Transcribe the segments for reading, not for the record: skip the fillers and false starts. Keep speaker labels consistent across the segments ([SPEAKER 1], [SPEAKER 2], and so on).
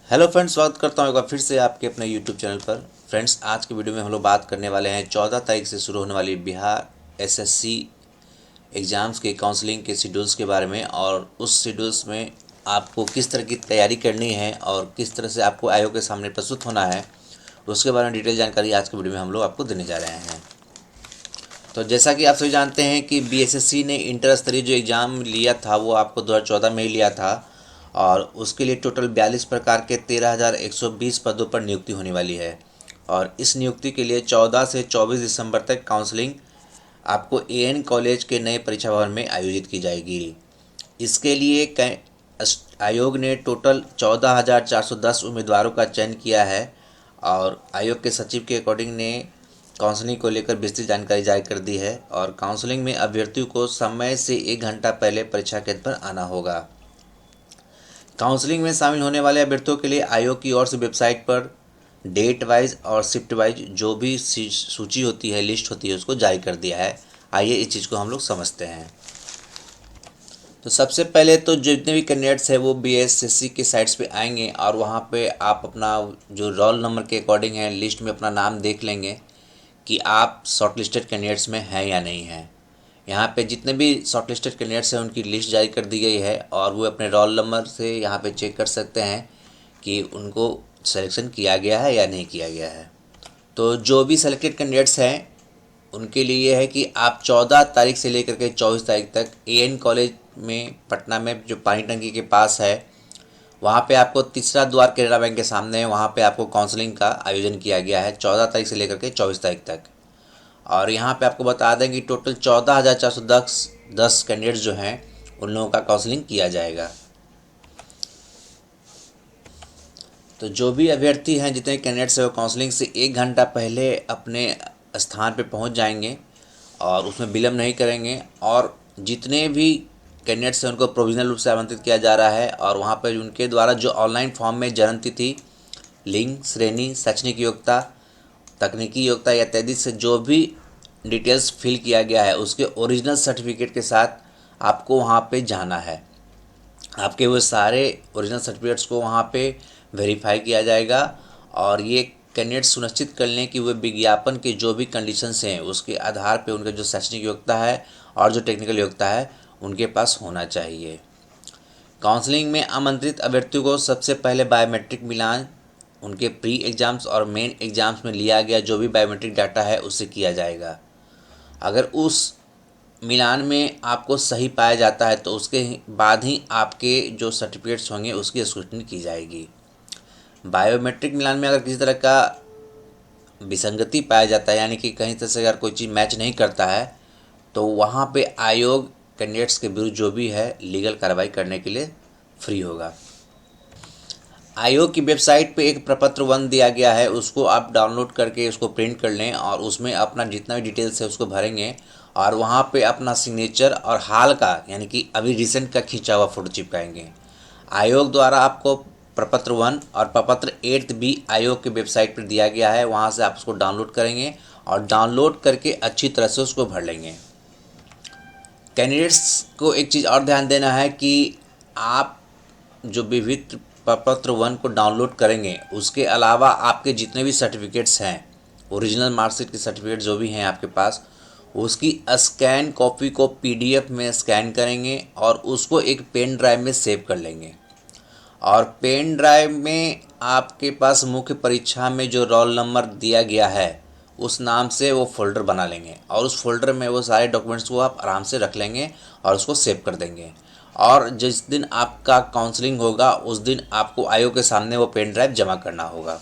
[SPEAKER 1] Hello friends, स्वागत करता हूँ एक बार फिर से आपके अपने यूट्यूब चैनल पर। फ्रेंड्स, आज की वीडियो में हम लोग बात करने वाले हैं 14 तारीख से शुरू होने वाली बिहार एसएससी एग्ज़ाम्स के काउंसलिंग के शेड्यूल्स के बारे में, और उस शेड्यूल्स में आपको किस तरह की तैयारी करनी है और किस तरह से आपको आयोग के सामने प्रस्तुत होना है, उसके बारे में डिटेल जानकारी आज की वीडियो में हम लोग आपको देने जा रहे हैं। तो जैसा कि आप सभी जानते हैं कि बीएसएससी ने इंटर स्तरीय जो एग्ज़ाम लिया था वो आपको 2014 में ही लिया था, और उसके लिए टोटल 42 प्रकार के 13,120 पदों पर नियुक्ति होने वाली है। और इस नियुक्ति के लिए 14 से 24 दिसंबर तक काउंसलिंग आपको एएन कॉलेज के नए परीक्षा भवन में आयोजित की जाएगी। इसके लिए आयोग ने टोटल 14,410 उम्मीदवारों का चयन किया है, और आयोग के सचिव के अकॉर्डिंग ने काउंसलिंग को लेकर विस्तृत जानकारी जारी कर दी है। और काउंसलिंग में अभ्यर्थियों को समय से 1 घंटा पहले परीक्षा केंद्र पर आना होगा। काउंसलिंग में शामिल होने वाले अभ्यर्थियों के लिए आयोग की ओर से वेबसाइट पर डेट वाइज और शिफ्ट वाइज जो भी सूची होती है, लिस्ट होती है, उसको जारी कर दिया है। आइए इस चीज़ को हम लोग समझते हैं। तो सबसे पहले तो जितने भी कैंडिडेट्स हैं वो बीएसएससी के साइट्स पे आएंगे, और वहाँ पे आप अपना जो रोल नंबर के अकॉर्डिंग है लिस्ट में अपना नाम देख लेंगे कि आप शॉर्टलिस्टेड कैंडिडेट्स में हैं या नहीं हैं। यहाँ पे जितने भी शॉर्टलिस्टेड कैंडिडेट्स हैं उनकी लिस्ट जारी कर दी गई है, और वो अपने रोल नंबर से यहाँ पे चेक कर सकते हैं कि उनको सिलेक्शन किया गया है या नहीं किया गया है। तो जो भी सेलेक्टेड कैंडिडेट्स हैं उनके लिए ये है कि आप 14 तारीख से लेकर के 24 तारीख तक एएन कॉलेज में पटना में जो पानी टंकी के पास है वहाँ पे आपको तीसरा द्वार केनरा बैंक के सामने है, वहाँ पे आपको काउंसलिंग का आयोजन किया गया है 14 तारीख से लेकर के 24 तारीख तक। और यहाँ पे आपको बता दें कि टोटल 14,410 कैंडिडेट्स जो हैं उन लोगों का काउंसलिंग किया जाएगा। तो जो भी अभ्यर्थी हैं, जितने कैंडिडेट्स हैं, वो काउंसलिंग से 1 घंटा पहले अपने स्थान पे पहुंच जाएंगे और उसमें विलम्ब नहीं करेंगे। और जितने भी कैंडिडेट्स हैं उनको प्रोविजनल रूप से आमंत्रित किया जा रहा है, और वहाँ पर उनके द्वारा जो ऑनलाइन फॉर्म में जन्म तिथि, लिंग, श्रेणी, शैक्षणिक योग्यता, तकनीकी योग्यता इत्यादि से जो भी डिटेल्स फिल किया गया है उसके ओरिजिनल सर्टिफिकेट के साथ आपको वहाँ पे जाना है। आपके वो सारे ओरिजिनल सर्टिफिकेट्स को वहाँ पे वेरीफाई किया जाएगा, और ये कैंडिडेट सुनिश्चित कर लें कि वे विज्ञापन के जो भी कंडीशंस हैं उसके आधार पे उनका जो शैक्षणिक योग्यता है और जो टेक्निकल योग्यता है उनके पास होना चाहिए। काउंसलिंग में आमंत्रित अभ्यर्थियों को सबसे पहले बायोमेट्रिक मिलान उनके प्री एग्ज़ाम्स और मेन एग्ज़ाम्स में लिया गया जो भी बायोमेट्रिक डाटा है उससे किया जाएगा। अगर उस मिलान में आपको सही पाया जाता है तो उसके बाद ही आपके जो सर्टिफिकेट्स होंगे उसकी स्क्रूटनी की जाएगी। बायोमेट्रिक मिलान में अगर किसी तरह का विसंगति पाया जाता है, यानी कि कहीं तरह से अगर कोई चीज़ मैच नहीं करता है, तो वहाँ पे आयोग कैंडिडेट्स के विरुद्ध जो भी है लीगल कार्रवाई करने के लिए फ्री होगा। आयोग की वेबसाइट पे एक प्रपत्र 1 दिया गया है, उसको आप डाउनलोड करके उसको प्रिंट कर लें, और उसमें अपना जितना भी डिटेल्स है उसको भरेंगे, और वहाँ पे अपना सिग्नेचर और हाल का यानी कि अभी रिसेंट का खींचा हुआ फ़ोटो चिपकाएंगे। आयोग द्वारा आपको प्रपत्र 1 और प्रपत्र 8 भी आयोग के वेबसाइट पर दिया गया है, वहाँ से आप उसको डाउनलोड करेंगे और डाउनलोड करके अच्छी तरह से उसको भर लेंगे। कैंडिडेट्स को एक चीज़ और ध्यान देना है कि आप जो विविध प्रपत्र 1 को डाउनलोड करेंगे उसके अलावा आपके जितने भी सर्टिफिकेट्स हैं, ओरिजिनल मार्कशीट के सर्टिफिकेट जो भी हैं आपके पास, उसकी स्कैन कॉपी को पीडीएफ में स्कैन करेंगे और उसको एक पेन ड्राइव में सेव कर लेंगे। और पेन ड्राइव में आपके पास मुख्य परीक्षा में जो रोल नंबर दिया गया है उस नाम से वो फ़ोल्डर बना लेंगे, और उस फोल्डर में वो सारे डॉक्यूमेंट्स को आप आराम से रख लेंगे और उसको सेव कर देंगे। और जिस दिन आपका काउंसलिंग होगा उस दिन आपको आयोग के सामने वो पेन ड्राइव जमा करना होगा।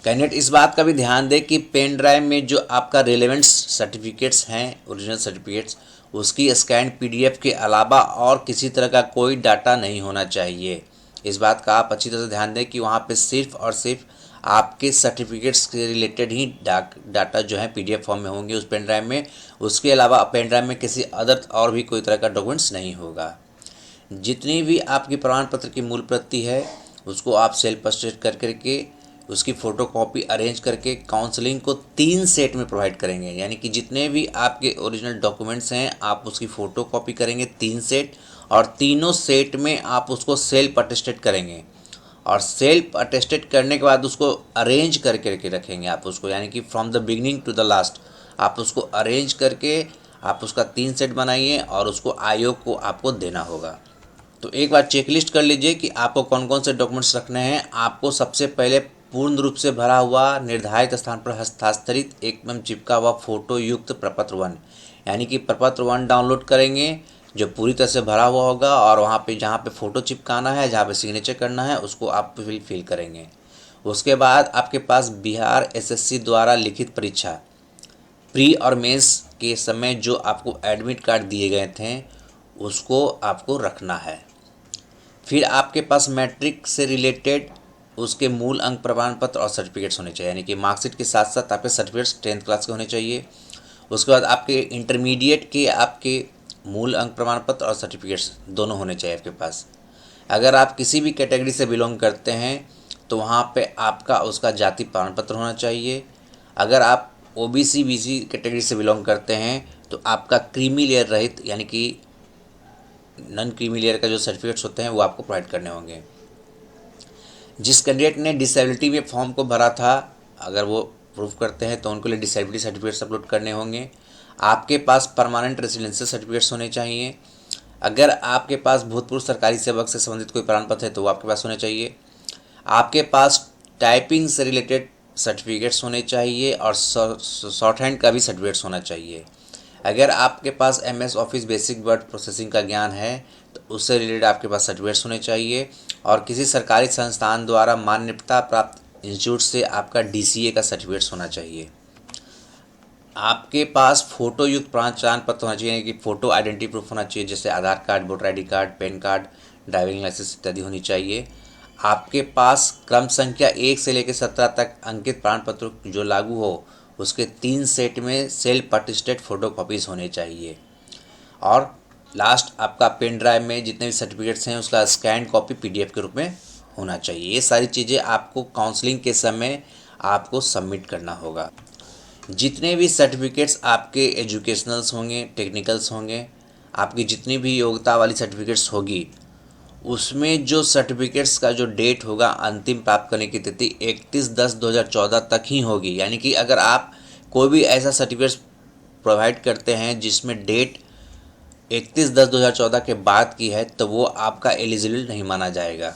[SPEAKER 1] कैंडिडेट इस बात का भी ध्यान दें कि पेन ड्राइव में जो आपका रिलेवेंट सर्टिफिकेट्स हैं, ओरिजिनल सर्टिफिकेट्स, उसकी स्कैन पीडीएफ के अलावा और किसी तरह का कोई डाटा नहीं होना चाहिए। इस बात का आप अच्छी तरह से ध्यान दें कि वहाँ पे सिर्फ और सिर्फ आपके सर्टिफिकेट्स के रिलेटेड ही डाटा जो है पीडीएफ फॉर्म में होंगे उस पेन ड्राइव में। उसके अलावा पेन ड्राइव में किसी अदर और भी कोई तरह का डॉक्यूमेंट्स नहीं होगा। जितनी भी आपकी प्रमाण पत्र की मूल प्रति है उसको आप सेल्फ अटेस्ट कर करके उसकी फ़ोटो कॉपी अरेंज करके काउंसलिंग को 3 सेट में प्रोवाइड करेंगे। यानी कि जितने भी आपके ओरिजिनल डॉक्यूमेंट्स हैं आप उसकी फ़ोटो कॉपी करेंगे 3 सेट, और तीनों सेट में आप उसको सेल्फ अटेस्टेड करेंगे। और सेल्फ अटेस्टेड करने के बाद उसको अरेंज करके रखेंगे आप उसको, यानी कि from the beginning to the last आप उसको अरेंज करके आप उसका 3 सेट बनाइए और उसको आयोग को आपको देना होगा। तो एक बार चेकलिस्ट कर लीजिए कि आपको कौन कौन से डॉक्यूमेंट्स रखने हैं। आपको सबसे पहले पूर्ण रूप से भरा हुआ निर्धारित स्थान पर हस्ताक्षरित एकदम चिपका हुआ फोटो युक्त प्रपत्र 1, यानी कि प्रपत्र 1 डाउनलोड करेंगे जो पूरी तरह से भरा हुआ होगा, और वहाँ पे जहाँ पे फ़ोटो चिपकाना है, जहाँ पे सिग्नेचर करना है, उसको आप फिल करेंगे। उसके बाद आपके पास बिहार एसएससी द्वारा लिखित परीक्षा प्री और मेंस के समय जो आपको एडमिट कार्ड दिए गए थे उसको आपको रखना है। फिर आपके पास मैट्रिक से रिलेटेड उसके मूल अंक प्रमाण पत्र और सर्टिफिकेट्स होने चाहिए, यानी कि मार्कशीट के साथ साथ आपके सर्टिफिकेट्स 10th क्लास के होने चाहिए। उसके बाद आपके इंटरमीडिएट के आपके मूल अंक प्रमाण पत्र और सर्टिफिकेट्स दोनों होने चाहिए आपके पास। अगर आप किसी भी कैटेगरी से बिलोंग करते हैं तो वहाँ पे आपका उसका जाति प्रमाण पत्र होना चाहिए। अगर आप ओबीसी बीसी कैटेगरी से बिलोंग करते हैं तो आपका क्रीमी लेयर रहित, यानी कि नॉन क्रीमी लेयर का जो सर्टिफिकेट्स होते हैं वो आपको प्रोवाइड करने होंगे। जिस कैंडिडेट ने डिसेबिलिटी में फॉर्म को भरा था, अगर वो प्रूफ करते हैं तो उनको लिए डिसेबिलिटी सर्टिफिकेट्स अपलोड करने होंगे। आपके पास परमानेंट रेसिडेंशियल सर्टिफिकेट्स होने चाहिए। अगर आपके पास भूतपूर्व सरकारी सेवक से संबंधित कोई प्रमाण पत्र है तो वो आपके पास होने चाहिए। आपके पास टाइपिंग से रिलेटेड सर्टिफिकेट्स होने चाहिए और शॉर्ट हैंड का भी सर्टिफिकेट्स होना चाहिए। अगर आपके पास MS Office basic word processing का ज्ञान है तो उससे रिलेटेड आपके पास सर्टिफिकेट्स होने चाहिए। और किसी सरकारी संस्थान द्वारा मान्यता प्राप्त इंस्टीट्यूट से आपका डीसीए का सर्टिफिकेट्स होना चाहिए। आपके पास फ़ोटो युक्त पहचान पत्र होना चाहिए, कि फ़ोटो आइडेंटिटी प्रूफ होना चाहिए, जैसे Aadhaar card, voter ID card, PAN card, driving licence इत्यादि होनी चाहिए। आपके पास क्रम संख्या 1 से लेकर 17 तक अंकित प्रमाण पत्र जो लागू हो उसके 3 सेट में सेल्फ अटेस्टेड फ़ोटो कॉपीज़ होने चाहिए। और लास्ट आपका पेन ड्राइव में जितने भी सर्टिफिकेट्स हैं उसका स्कैन कॉपी पीडीएफ के रूप में होना चाहिए। ये सारी चीज़ें आपको काउंसलिंग के समय आपको सबमिट करना होगा। जितने भी सर्टिफिकेट्स आपके एजुकेशनल्स होंगे, टेक्निकल्स होंगे, आपकी जितनी भी योग्यता वाली सर्टिफिकेट्स होगी उसमें जो सर्टिफिकेट्स का जो डेट होगा अंतिम प्राप्त करने की तिथि 31/10/2014 तक ही होगी। यानी कि अगर आप कोई भी ऐसा सर्टिफिकेट्स प्रोवाइड करते हैं जिसमें डेट 31/10/2014 के बाद की है तो वो आपका एलिजिबल नहीं माना जाएगा।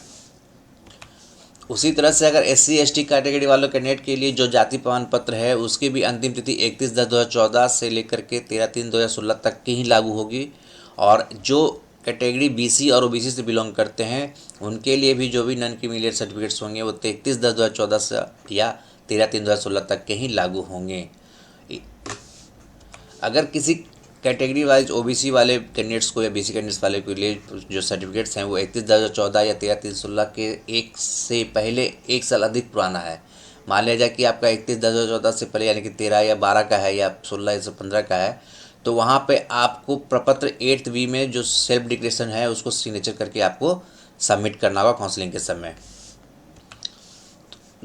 [SPEAKER 1] उसी तरह से अगर SC ST कैटेगरी वालों कैंडिडेट के लिए जो जाति प्रमाण पत्र है उसकी भी अंतिम तिथि 31/10/2014 से लेकर के 13/3/2016 तक की ही लागू होगी। और जो कैटेगरी BC और OBC से बिलोंग करते हैं उनके लिए भी जो भी नॉन क्रीमी लेयर सर्टिफिकेट्स होंगे वो 31/10/2014 से या 13/3/2016 तक के ही लागू होंगे। अगर किसी कैटेगरी वाइज OBC वाले कैंडिडेट्स को या BC कैंडिडेट्स वाले के लिए जो सर्टिफिकेट्स हैं वो 31/10/2014 या 13/3/2016 के एक से पहले 1 साल अधिक पुराना है। मान लिया जाए कि आपका 31/10/2014 से पहले यानी कि 13 या 12 का है या 16 या 15 का है, तो वहाँ पे आपको प्रपत्र 8th में जो सेल्फ डिक्लेरेशन है उसको सिग्नेचर करके आपको सबमिट करना होगा काउंसलिंग के समय।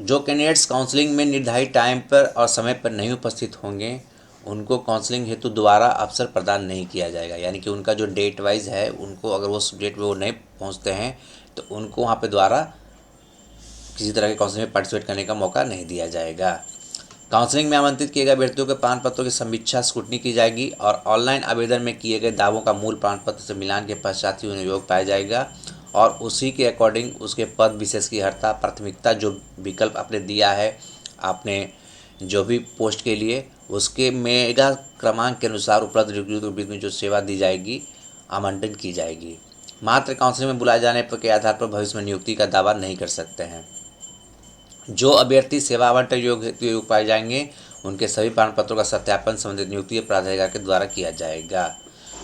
[SPEAKER 1] जो कैंडिडेट्स काउंसलिंग में निर्धारित टाइम पर और समय पर नहीं उपस्थित होंगे उनको काउंसलिंग हेतु दोबारा अवसर प्रदान नहीं किया जाएगा। यानी कि उनका जो डेट वाइज है उनको अगर वो डेट पे वो नहीं पहुंचते हैं तो उनको वहाँ पे दोबारा किसी तरह के काउंसलिंग में पार्टिसिपेट करने का मौका नहीं दिया जाएगा। काउंसलिंग में आमंत्रित किए गए व्यक्तियों के प्रमाण पत्रों की समीक्षा स्क्रूटनी की जाएगी और ऑनलाइन आवेदन में किए गए दावों का मूल प्रमाण पत्र से मिलान के पश्चात ही उन्हें योग्य पाया जाएगा और उसी के अकॉर्डिंग उसके पद विशेष की अर्हता प्राथमिकता जो विकल्प आपने दिया है, आपने जो भी पोस्ट के लिए उसके मेगा क्रमांक के अनुसार उपलब्ध रिक्रूटमेंट में जो सेवा दी जाएगी आवंटन की जाएगी। मात्र काउंसलिंग में बुलाए जाने पर के आधार पर भविष्य में नियुक्ति का दावा नहीं कर सकते हैं। जो अभ्यर्थी सेवा आवंटन योग्य पाए जाएंगे उनके सभी प्रमाण पत्रों का सत्यापन संबंधित नियुक्ति प्राधिकार के द्वारा किया जाएगा।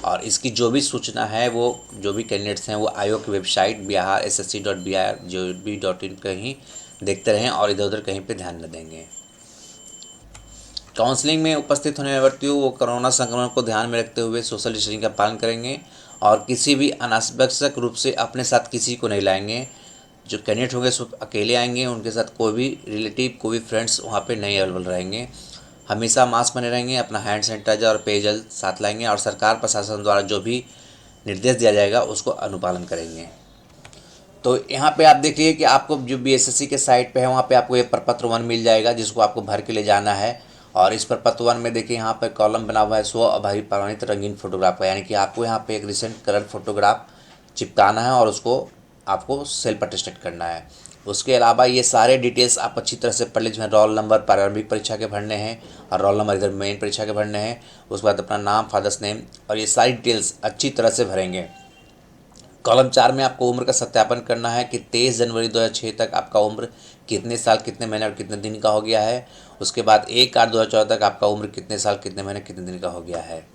[SPEAKER 1] और इसकी जो भी सूचना है वो जो भी कैंडिडेट्स हैं वो आयोग की वेबसाइट biharssc.bir.gov.in कहीं देखते रहें और इधर उधर कहीं पे ध्यान न देंगे। काउंसलिंग में उपस्थित होने वाले व्यक्तियों वो कोरोना संक्रमण को ध्यान में रखते हुए सोशल डिस्टेंसिंग का पालन करेंगे और किसी भी अनावश्यक रूप से अपने साथ किसी को नहीं लाएंगे। जो कैंडिडेट होंगे सब अकेले आएंगे, उनके साथ कोई भी रिलेटिव कोई भी फ्रेंड्स वहाँ पे नहीं अवेलेबल रहेंगे। हमेशा मास्क बने रहेंगे, अपना हैंड सैनिटाइजर और पेयजल साथ लाएंगे और सरकार प्रशासन द्वारा जो भी निर्देश दिया जाएगा उसको अनुपालन करेंगे। तो यहाँ पे आप देखिए कि आपको जो बीएसएससी के साइट पे है वहाँ पे आपको ये प्रपत्र 1 मिल जाएगा, जिसको आपको भर के ले जाना है। और इस प्रपत्र 1 में देखिए यहाँ पे कॉलम बना हुआ है स्व आभारी प्रमाणित रंगीन फोटोग्राफ का, यानी कि आपको यहाँ पे एक रिसेंट कलर फोटोग्राफ चिपकाना है और उसको आपको सेल्फ अटेस्टेड करना है। उसके अलावा ये सारे डिटेल्स आप अच्छी तरह से पढ़ लीजिए। रोल नंबर प्रारंभिक परीक्षा के भरने हैं और रोल नंबर इधर मेन परीक्षा के भरने हैं। उसके बाद अपना नाम, फादर्स नेम और ये सारी डिटेल्स अच्छी तरह से भरेंगे। कॉलम 4 में आपको उम्र का सत्यापन करना है कि 23 जनवरी 2006 तक आपका उम्र कितने साल, कितने महीने और कितने दिन का हो गया है। उसके बाद 1/8/2014 तक आपका उम्र कितने साल, कितने महीने, कितने दिन का हो गया है।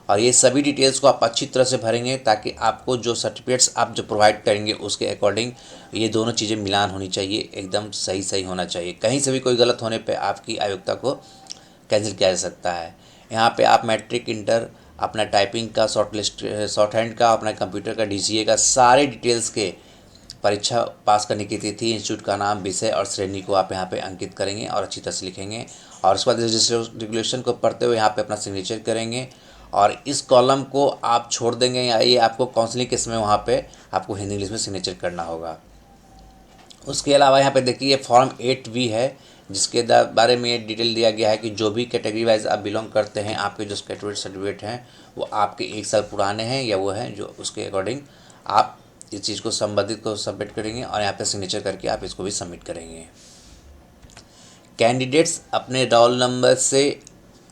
[SPEAKER 1] और ये सभी डिटेल्स को आप अच्छी तरह से भरेंगे ताकि आपको जो सर्टिफिकेट्स आप जो प्रोवाइड करेंगे उसके अकॉर्डिंग ये दोनों चीज़ें मिलान होनी चाहिए, एकदम सही सही होना चाहिए। कहीं से भी कोई गलत होने पे आपकी आयोग्यता को कैंसिल किया जा सकता है। यहाँ पे आप मैट्रिक, इंटर, अपना टाइपिंग का, शॉर्ट हैंड का, अपना कंप्यूटर का, डीसीए का सारे डिटेल्स के परीक्षा पास करने की तिथि, इंस्टीट्यूट का नाम, विषय और श्रेणी को आप यहाँ पे अंकित करेंगे और अच्छी तरह से लिखेंगे। और उसके बाद रेगुलेशन को पढ़ते हुए यहाँ पे अपना सिग्नेचर करेंगे और इस कॉलम को आप छोड़ देंगे या ये आपको काउंसलिंग के समय वहाँ पे आपको हिंदी इंग्लिश में सिग्नेचर करना होगा। उसके अलावा यहाँ पे देखिए फॉर्म 8V है, जिसके बारे में ये डिटेल दिया गया है कि जो भी कैटेगरी वाइज आप बिलोंग करते हैं, आपके जो कैटेगरी सर्टिफिकेट हैं वो आपके 1 साल पुराने हैं या वो हैं, जो उसके अकॉर्डिंग आप इस चीज़ को संबंधित को सबमिट करेंगे और यहाँ पे सिग्नेचर करके आप इसको भी सबमिट करेंगे। कैंडिडेट्स अपने रोल नंबर से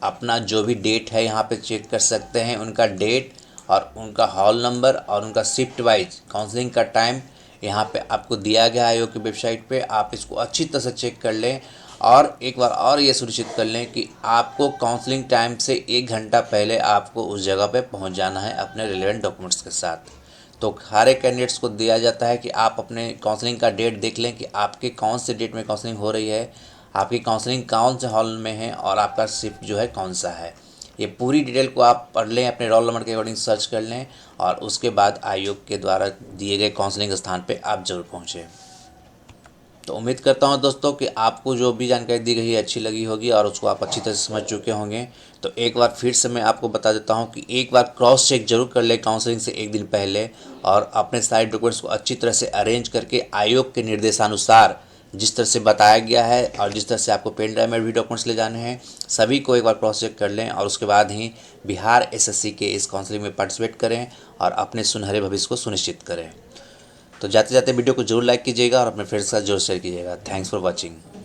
[SPEAKER 1] अपना जो भी डेट है यहाँ पे चेक कर सकते हैं, उनका डेट और उनका हॉल नंबर और उनका शिफ्ट वाइज काउंसलिंग का टाइम यहाँ पे आपको दिया गया है आयोग की वेबसाइट पे। आप इसको अच्छी तरह से चेक कर लें और एक बार और ये सुनिश्चित कर लें कि आपको काउंसलिंग टाइम से 1 घंटा पहले आपको उस जगह पे पहुँच जाना है अपने रिलेवेंट डॉक्यूमेंट्स के साथ। तो सारे कैंडिडेट्स को दिया जाता है कि आप अपने काउंसलिंग का डेट देख लें कि आपके कौन से डेट में काउंसलिंग हो रही है, आपकी काउंसलिंग कौन से हॉल में है और आपका शिफ्ट जो है कौन सा है। ये पूरी डिटेल को आप पढ़ लें, अपने रोल नंबर के अकॉर्डिंग सर्च कर लें और उसके बाद आयोग के द्वारा दिए गए काउंसलिंग स्थान पे आप जरूर पहुँचें। तो उम्मीद करता हूँ दोस्तों कि आपको जो भी जानकारी दी गई है अच्छी लगी होगी और उसको आप अच्छी तरह से समझ चुके होंगे। तो एक बार फिर से मैं आपको बता देता हूँ कि एक बार क्रॉस चेक जरूर कर ले काउंसलिंग से 1 दिन पहले और अपने सारे डॉक्यूमेंट्स को अच्छी तरह से अरेंज करके आयोग के निर्देशानुसार जिस तरह से बताया गया है और जिस तरह से आपको पेन ड्राइव में भी डॉक्यूमेंट्स ले जाने हैं, सभी को एक बार क्रॉस चेक कर लें और उसके बाद ही बिहार एसएससी के इस काउंसलिंग में पार्टिसिपेट करें और अपने सुनहरे भविष्य को सुनिश्चित करें। तो जाते जाते वीडियो को जरूर लाइक कीजिएगा और अपने फ्रेंड्स के साथ जरूर शेयर कीजिएगा। Thanks for watching.